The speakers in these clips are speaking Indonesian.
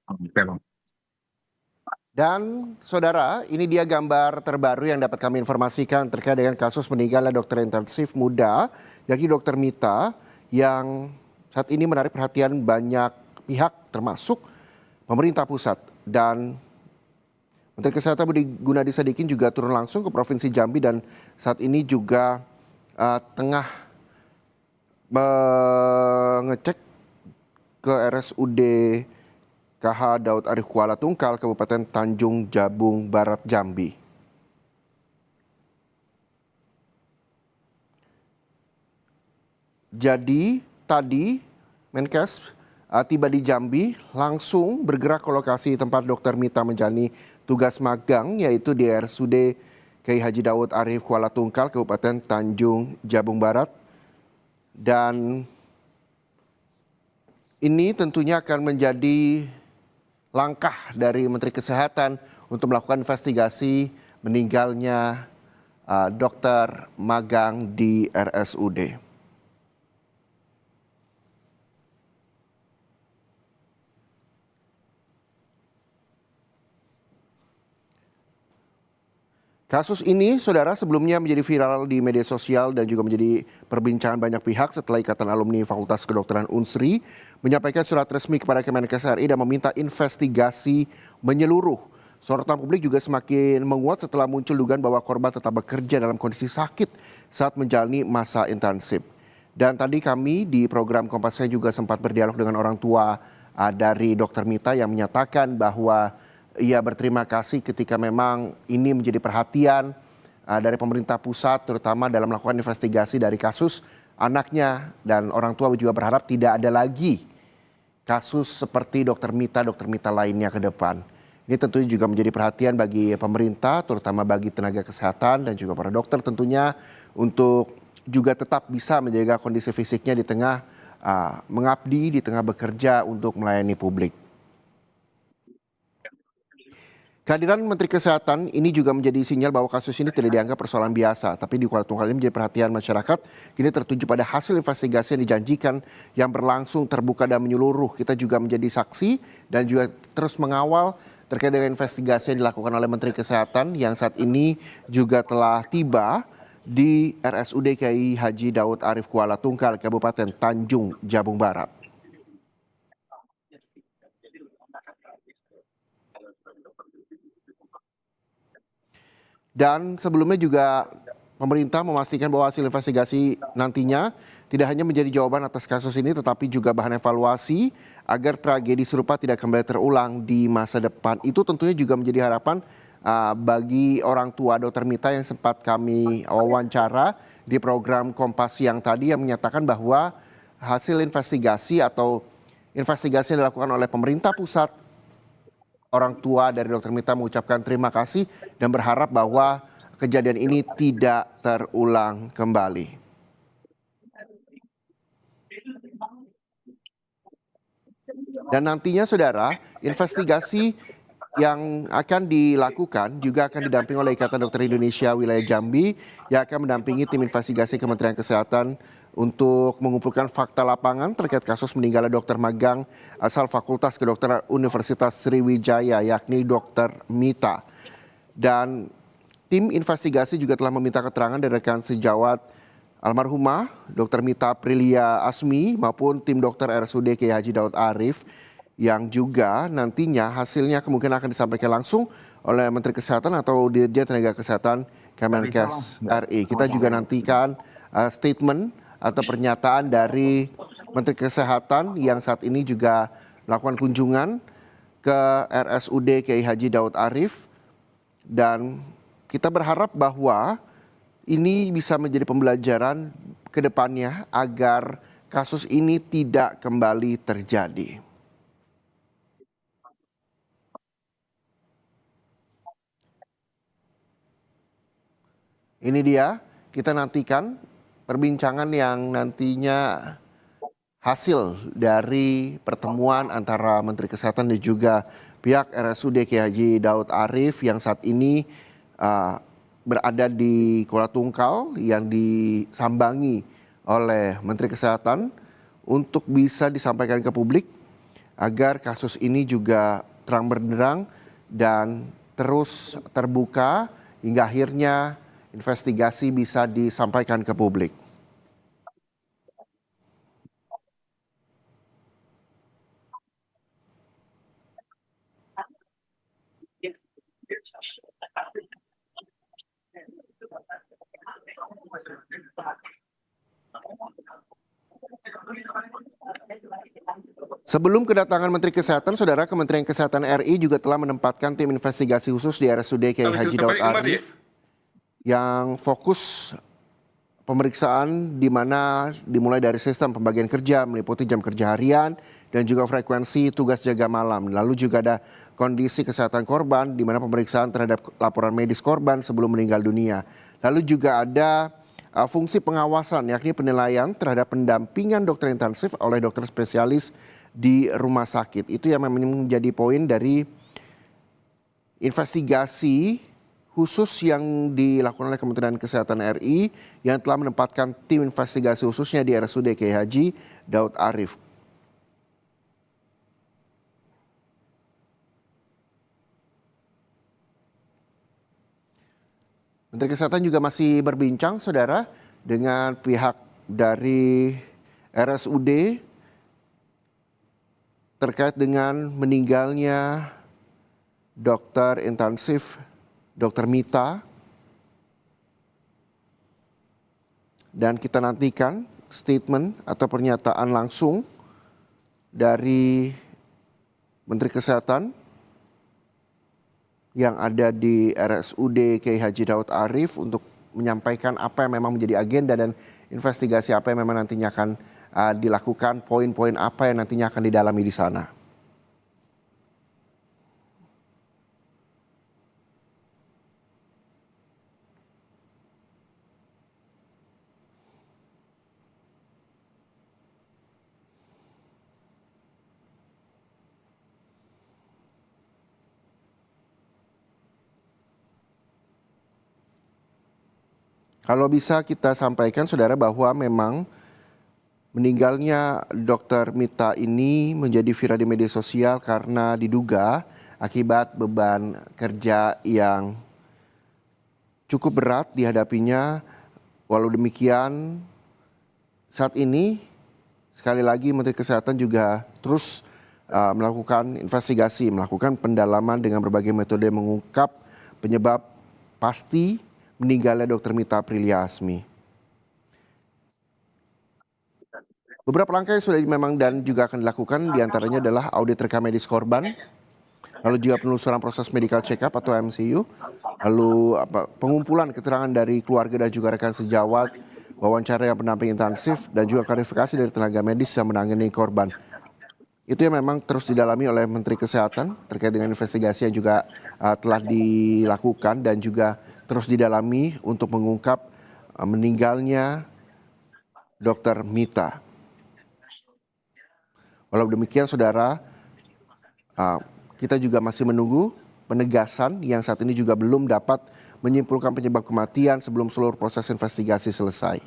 Oke, Bang. Dan saudara, ini dia gambar terbaru yang dapat kami informasikan terkait dengan kasus meninggalnya dokter intensif muda, yakni Dokter Mita, yang saat ini menarik perhatian banyak pihak termasuk pemerintah pusat. Dan Menteri Kesehatan Budi Gunadi Sadikin juga turun langsung ke Provinsi Jambi dan saat ini juga tengah mengecek ke RSUD KH Daud Arif Kuala Tungkal, Kabupaten Tanjung Jabung Barat, Jambi. Jadi tadi Menkes tiba di Jambi, langsung bergerak ke lokasi tempat Dokter Mita menjalani tugas magang, yaitu di RSUD Kiai Haji Daud Arif Kuala Tungkal, Kabupaten Tanjung Jabung Barat. Dan ini tentunya akan menjadi langkah dari Menteri Kesehatan untuk melakukan investigasi meninggalnya dokter magang di RSUD. Kasus ini, saudara, sebelumnya menjadi viral di media sosial dan juga menjadi perbincangan banyak pihak setelah Ikatan Alumni Fakultas Kedokteran Unsri menyampaikan surat resmi kepada Kemenkes RI dan meminta investigasi menyeluruh. Sorotan publik juga semakin menguat setelah muncul dugaan bahwa korban tetap bekerja dalam kondisi sakit saat menjalani masa intensif. Dan tadi kami di program Kompasnya juga sempat berdialog dengan orang tua dari Dokter Mita yang menyatakan bahwa ia berterima kasih ketika memang ini menjadi perhatian dari pemerintah pusat, terutama dalam melakukan investigasi dari kasus anaknya, dan orang tua juga berharap tidak ada lagi kasus seperti dokter Mita lainnya ke depan. Ini tentunya juga menjadi perhatian bagi pemerintah, terutama bagi tenaga kesehatan dan juga para dokter tentunya, untuk juga tetap bisa menjaga kondisi fisiknya di tengah mengabdi, di tengah bekerja untuk melayani publik. Kehadiran Menteri Kesehatan ini juga menjadi sinyal bahwa kasus ini tidak dianggap persoalan biasa, tapi di Kuala Tungkal ini menjadi perhatian masyarakat. Kini tertuju pada hasil investigasi yang dijanjikan yang berlangsung terbuka dan menyeluruh. Kita juga menjadi saksi dan juga terus mengawal terkait dengan investigasi yang dilakukan oleh Menteri Kesehatan yang saat ini juga telah tiba di RSUD Kiai Haji Daud Arif Kuala Tungkal, Kabupaten Tanjung Jabung Barat. Dan sebelumnya juga pemerintah memastikan bahwa hasil investigasi nantinya tidak hanya menjadi jawaban atas kasus ini, tetapi juga bahan evaluasi agar tragedi serupa tidak kembali terulang di masa depan. Itu tentunya juga menjadi harapan bagi orang tua Dokter Mita yang sempat kami wawancara di program Kompas Siang tadi, yang menyatakan bahwa hasil investigasi atau investigasi yang dilakukan oleh pemerintah pusat, orang tua dari Dokter Mita mengucapkan terima kasih dan berharap bahwa kejadian ini tidak terulang kembali. Dan nantinya saudara, investigasi yang akan dilakukan juga akan didampingi oleh Ikatan Dokter Indonesia Wilayah Jambi yang akan mendampingi tim investigasi Kementerian Kesehatan untuk mengumpulkan fakta lapangan terkait kasus meninggalnya dokter magang asal Fakultas Kedokteran Universitas Sriwijaya, yakni Dokter Mita. Dan tim investigasi juga telah meminta keterangan dari rekan sejawat almarhumah Dr. Mita Aprilia Asmi maupun tim dokter RSUD Kiai Haji Daud Arif, yang juga nantinya hasilnya kemungkinan akan disampaikan langsung oleh Menteri Kesehatan atau Dirjen Tenaga Kesehatan Kemenkes RI. Kita juga nantikan statement atau pernyataan dari Menteri Kesehatan yang saat ini juga melakukan kunjungan ke RSUD Kiai Haji Daud Arif, dan kita berharap bahwa ini bisa menjadi pembelajaran ke depannya agar kasus ini tidak kembali terjadi. Ini dia, kita nantikan perbincangan yang nantinya hasil dari pertemuan antara Menteri Kesehatan dan juga pihak RSUD Kiai Haji Daud Arif yang saat ini berada di Kuala Tungkal, yang disambangi oleh Menteri Kesehatan untuk bisa disampaikan ke publik agar kasus ini juga terang benderang dan terus terbuka hingga akhirnya investigasi bisa disampaikan ke publik. Sebelum kedatangan Menteri Kesehatan, Saudara, Kementerian Kesehatan RI juga telah menempatkan tim investigasi khusus di RSUD Kiai Haji Daud Arif yang fokus pemeriksaan di mana dimulai dari sistem pembagian kerja, meliputi jam kerja harian dan juga frekuensi tugas jaga malam. Lalu juga ada kondisi kesehatan korban di mana pemeriksaan terhadap laporan medis korban sebelum meninggal dunia. Lalu juga ada fungsi pengawasan yakni penilaian terhadap pendampingan dokter intensif oleh dokter spesialis di rumah sakit. Itu yang memang menjadi poin dari investigasi khusus yang dilakukan oleh Kementerian Kesehatan RI yang telah menempatkan tim investigasi khususnya di RSUD Kiai Haji Daud Arif. Menteri Kesehatan juga masih berbincang, Saudara, dengan pihak dari RSUD terkait dengan meninggalnya dokter intensif Dr. Mita, dan kita nantikan statement atau pernyataan langsung dari Menteri Kesehatan yang ada di RSUD Kiai Haji Daud Arif untuk menyampaikan apa yang memang menjadi agenda dan investigasi apa yang memang nantinya akan dilakukan, poin-poin apa yang nantinya akan didalami di sana. Kalau bisa kita sampaikan, Saudara, bahwa memang meninggalnya Dr. Mita ini menjadi viral di media sosial karena diduga akibat beban kerja yang cukup berat dihadapinya. Walau demikian, saat ini sekali lagi Menteri Kesehatan juga terus melakukan investigasi, melakukan pendalaman dengan berbagai metode mengungkap penyebab pasti meninggalnya Dr. Mita Aprilia Asmi. Beberapa langkah yang sudah memang dan juga akan dilakukan diantaranya adalah audit rekam medis korban, lalu juga penelusuran proses medical check up atau MCU, lalu pengumpulan keterangan dari keluarga dan juga rekan sejawat, wawancara yang pendamping intensif, dan juga klarifikasi dari tenaga medis yang menangani korban. Itu yang memang terus didalami oleh Menteri Kesehatan terkait dengan investigasi yang juga telah dilakukan dan juga terus didalami untuk mengungkap meninggalnya Dr. Mita. Walau demikian, Saudara, kita juga masih menunggu penegasan yang saat ini juga belum dapat menyimpulkan penyebab kematian sebelum seluruh proses investigasi selesai.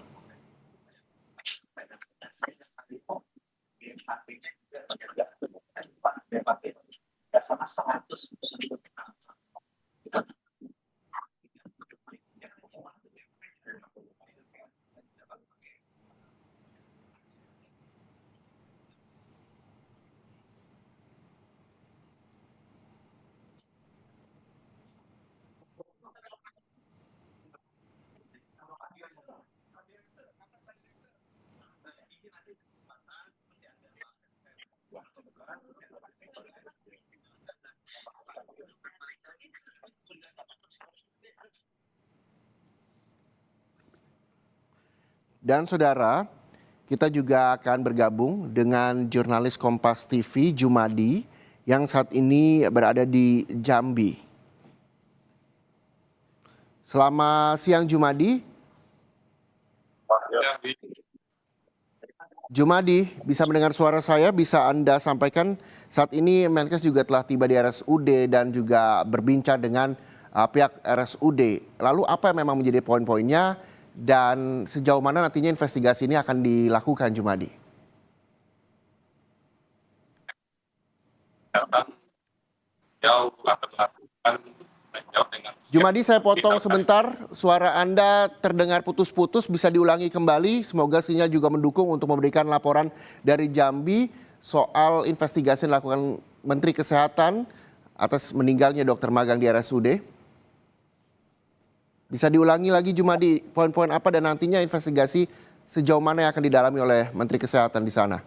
Dan Saudara, kita juga akan bergabung dengan jurnalis Kompas TV Jumadi yang saat ini berada di Jambi. Selamat siang, Jumadi. Jumadi, bisa mendengar suara saya? Bisa Anda sampaikan saat ini Menkes juga telah tiba di RSUD dan juga berbincang dengan pihak RSUD. Lalu apa yang memang menjadi poin-poinnya dan sejauh mana nantinya investigasi ini akan dilakukan, Jumadi? Kesehatan jauh akan melakukan jauh dengan Jumadi, saya potong sebentar. Suara Anda terdengar putus-putus, bisa diulangi kembali. Semoga sinyal juga mendukung untuk memberikan laporan dari Jambi soal investigasi yang dilakukan Menteri Kesehatan atas meninggalnya dokter magang di RSUD. Bisa diulangi lagi Jumadi, poin-poin apa dan nantinya investigasi sejauh mana yang akan didalami oleh Menteri Kesehatan di sana?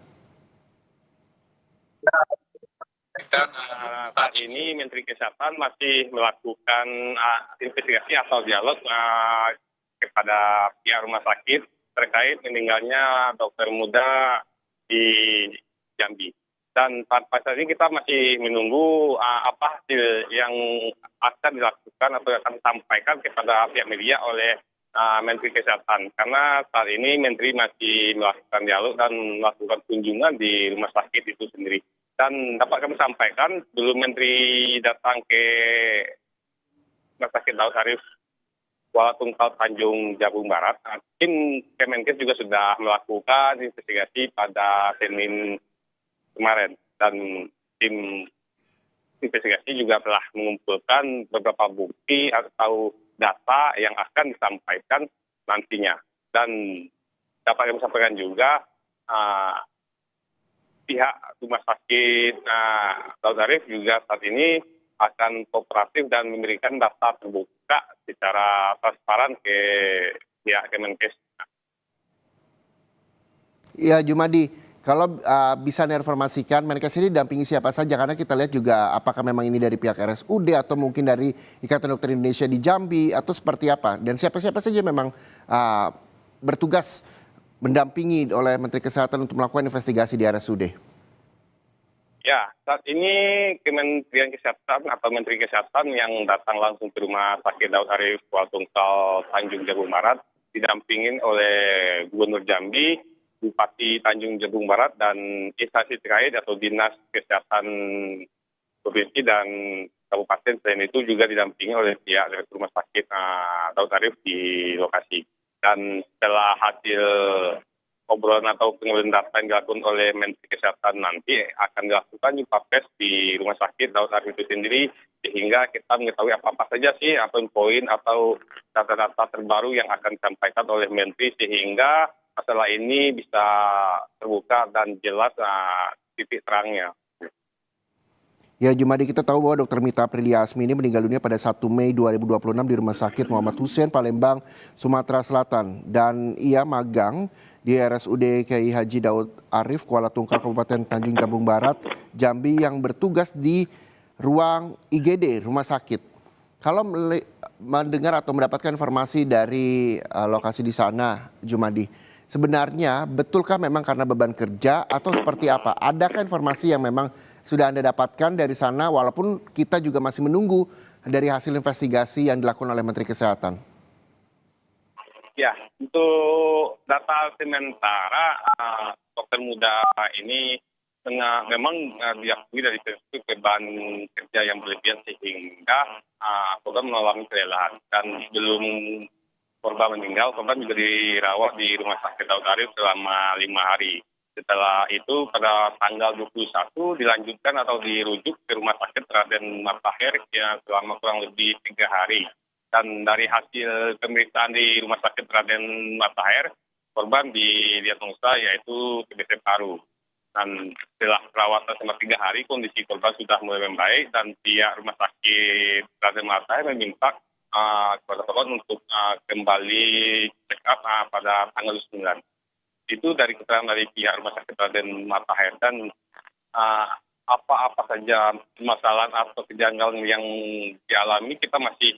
dan saat ini Menteri Kesehatan masih melakukan investigasi atau dialog kepada pihak rumah sakit terkait meninggalnya dokter muda di Jambi. Dan pada saat ini kita masih menunggu apa hasil yang akan dilakukan atau akan disampaikan kepada pihak media oleh Menteri Kesehatan. Karena saat ini Menteri masih melakukan dialog dan melakukan kunjungan di rumah sakit itu sendiri. Dan dapat kami sampaikan, belum Menteri datang ke Rumah Sakit Daud Arif Kuala Tungkal Tanjung Jabung Barat, tim Kemenkes juga sudah melakukan investigasi pada Senin kemarin. Dan tim investigasi juga telah mengumpulkan beberapa bukti atau data yang akan disampaikan nantinya. Dan dapat kami sampaikan juga, pihak rumah sakit Daud Arif juga saat ini akan kooperatif dan memberikan data terbuka secara transparan ke pihak Kemenkes. Ya Jumadi, kalau bisa diinformasikan Menkes ini dampingi siapa saja, karena kita lihat juga apakah memang ini dari pihak RSUD atau mungkin dari Ikatan Dokter Indonesia di Jambi atau seperti apa, dan siapa-siapa saja memang bertugas mendampingi oleh Menteri Kesehatan untuk melakukan investigasi di RSUD. Ya, saat ini Kementerian Kesehatan atau Menteri Kesehatan yang datang langsung ke Rumah Sakit Daud Arif Kuala Tungkal Tanjung Jabung Barat didampingin oleh Gubernur Jambi, Bupati Tanjung Jabung Barat, dan instansi terkait atau Dinas Kesehatan Provinsi dan Kabupaten. Selain itu juga didampingi oleh pihak dari Rumah Sakit Daud Arif di lokasi. Dan setelah hasil obrolan atau pengumpulan data yang dilakukan oleh Menteri Kesehatan nanti akan dilakukan jumpa pers di Rumah Sakit Daud Arif itu sendiri, sehingga kita mengetahui apa-apa saja sih poin atau data-data terbaru yang akan disampaikan oleh Menteri, sehingga masalah ini bisa terbuka dan jelas titik terangnya. Ya Jumadi, kita tahu bahwa Dr. Mita Aprilia Asmi ini meninggal dunia pada 1 Mei 2026 di Rumah Sakit Muhammad Hussein, Palembang, Sumatera Selatan. Dan ia magang di RSUD Kiai Haji Daud Arif Kuala Tungkal Kabupaten Tanjung Jabung Barat, Jambi, yang bertugas di ruang IGD rumah sakit. Kalau mendengar atau mendapatkan informasi dari lokasi di sana, Jumadi, sebenarnya betulkah memang karena beban kerja atau seperti apa? Adakah informasi yang memang sudah Anda dapatkan dari sana, walaupun kita juga masih menunggu dari hasil investigasi yang dilakukan oleh Menteri Kesehatan? Ya, untuk data sementara dokter muda ini memang diakui dari perspektif beban kerja yang berlebihan, sehingga korban mengalami kelelahan. Dan sebelum korban meninggal, korban juga dirawat di Rumah Sakit Daud Arif selama 5 hari. Setelah itu pada tanggal 21 dilanjutkan atau dirujuk ke Rumah Sakit Raden Matahir ya, selama kurang lebih 3 hari. Dan dari hasil pemeriksaan di Rumah Sakit Raden Matahir, korban didiagnosa yaitu TBC paru. Dan setelah perawatan selama 3 hari, kondisi korban sudah mulai membaik, dan pihak Rumah Sakit Raden Matahir meminta kepada korban untuk kembali check up pada tanggal 9. Itu dari keterangan dari pihak Rumah Sakit Raden Matahir. Dan apa-apa saja masalah atau kejanggalan yang dialami, kita masih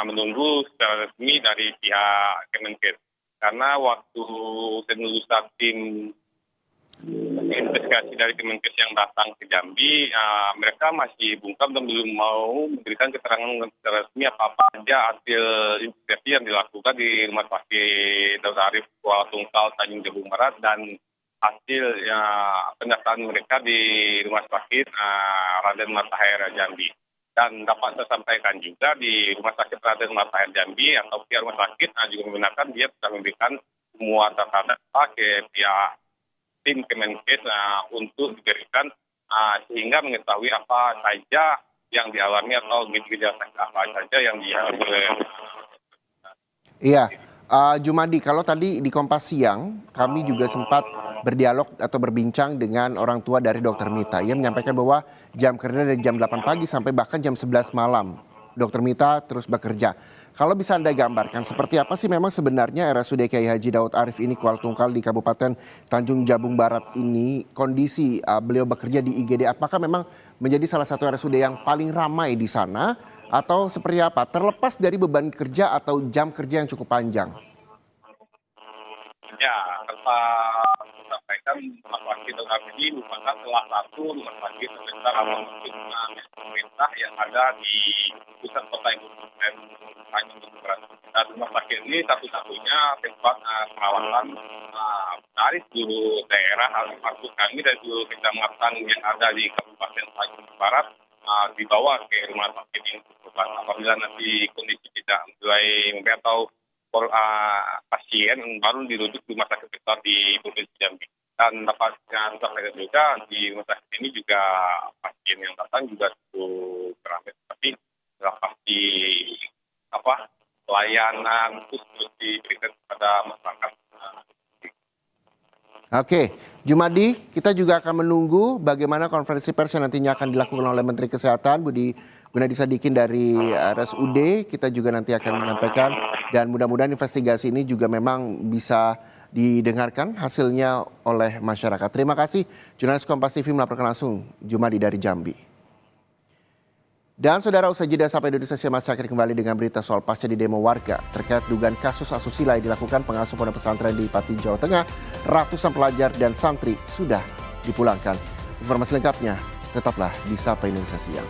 menunggu secara resmi dari pihak Kemenkes. Karena waktu penelusuran tim investigasi dari Kemenkes yang datang ke Jambi, mereka masih bungkam dan belum mau memberikan keterangan secara resmi apa-apa saja hasil investigasi yang dilakukan di Rumah Sakit Daud Arif Kuala Tungkal Tanjung Jabung Barat dan hasil pendataan mereka di Rumah Sakit Raden Matahir Jambi. Dan dapat saya sampaikan juga di Rumah Sakit Raden Matahir Jambi atau pihak rumah sakit juga membenarkan dia sudah memberikan semua data-data ke pihak tim Kemenkes untuk diberikan sehingga mengetahui apa saja yang dialami atau gejala apa saja yang dialami oleh. Iya, Jumadi, kalau tadi di Kompas Siang, kami juga sempat berdialog atau berbincang dengan orang tua dari Dokter Mita. Ia menyampaikan bahwa jam kerja dari jam 8 pagi sampai bahkan jam 11 malam. Dokter Mita terus bekerja. Kalau bisa Anda gambarkan, seperti apa sih memang sebenarnya RSUD Kiai Haji Daud Arif ini Kuala Tungkal di Kabupaten Tanjung Jabung Barat ini, kondisi beliau bekerja di IGD, apakah memang menjadi salah satu RSUD yang paling ramai di sana? Atau seperti apa? Terlepas dari beban kerja atau jam kerja yang cukup panjang. Ya, tanpa sampaikan rumah sakit Dr. ini merupakan salah satu rumah sakit terbesar atau pemerintah yang ada di pusat kota Ibu Tanjung Barat. Dan rumah sakit ini satu-satunya tempat perawatan dari seluruh daerah, maksud kami dari seluruh kecamatan yang ada di Kabupaten Tanjung Barat dibawa ke rumah sakit ini. Apabila nanti kondisi tidak mulai membaik atau pasien baru dirujuk ke rumah sakit besar di Provinsi Jambi. Dan dapatkan sampaikan juga di rumah sakit ini juga pasien yang datang juga cukup ramai, tapi lepas di pelayanan terus diberikan kepada masyarakat. Oke, Jumadi, kita juga akan menunggu bagaimana konferensi pers yang nantinya akan dilakukan oleh Menteri Kesehatan Budi Gunadi Sadikin dari RSUD. Kita juga nanti akan menyampaikan dan mudah-mudahan investigasi ini juga memang bisa didengarkan hasilnya oleh masyarakat. Terima kasih, jurnalis Kompas TV melaporkan langsung Jumadi dari Jambi. Dan saudara, usai jeda sampai Indonesia Masih akan kembali dengan berita soal pasca di demo warga terkait dugaan kasus asusila yang dilakukan pengasuh pondok pesantren di Pati, Jawa Tengah. Ratusan pelajar dan santri sudah dipulangkan. Informasi lengkapnya tetaplah di Sapa Indonesia Siang.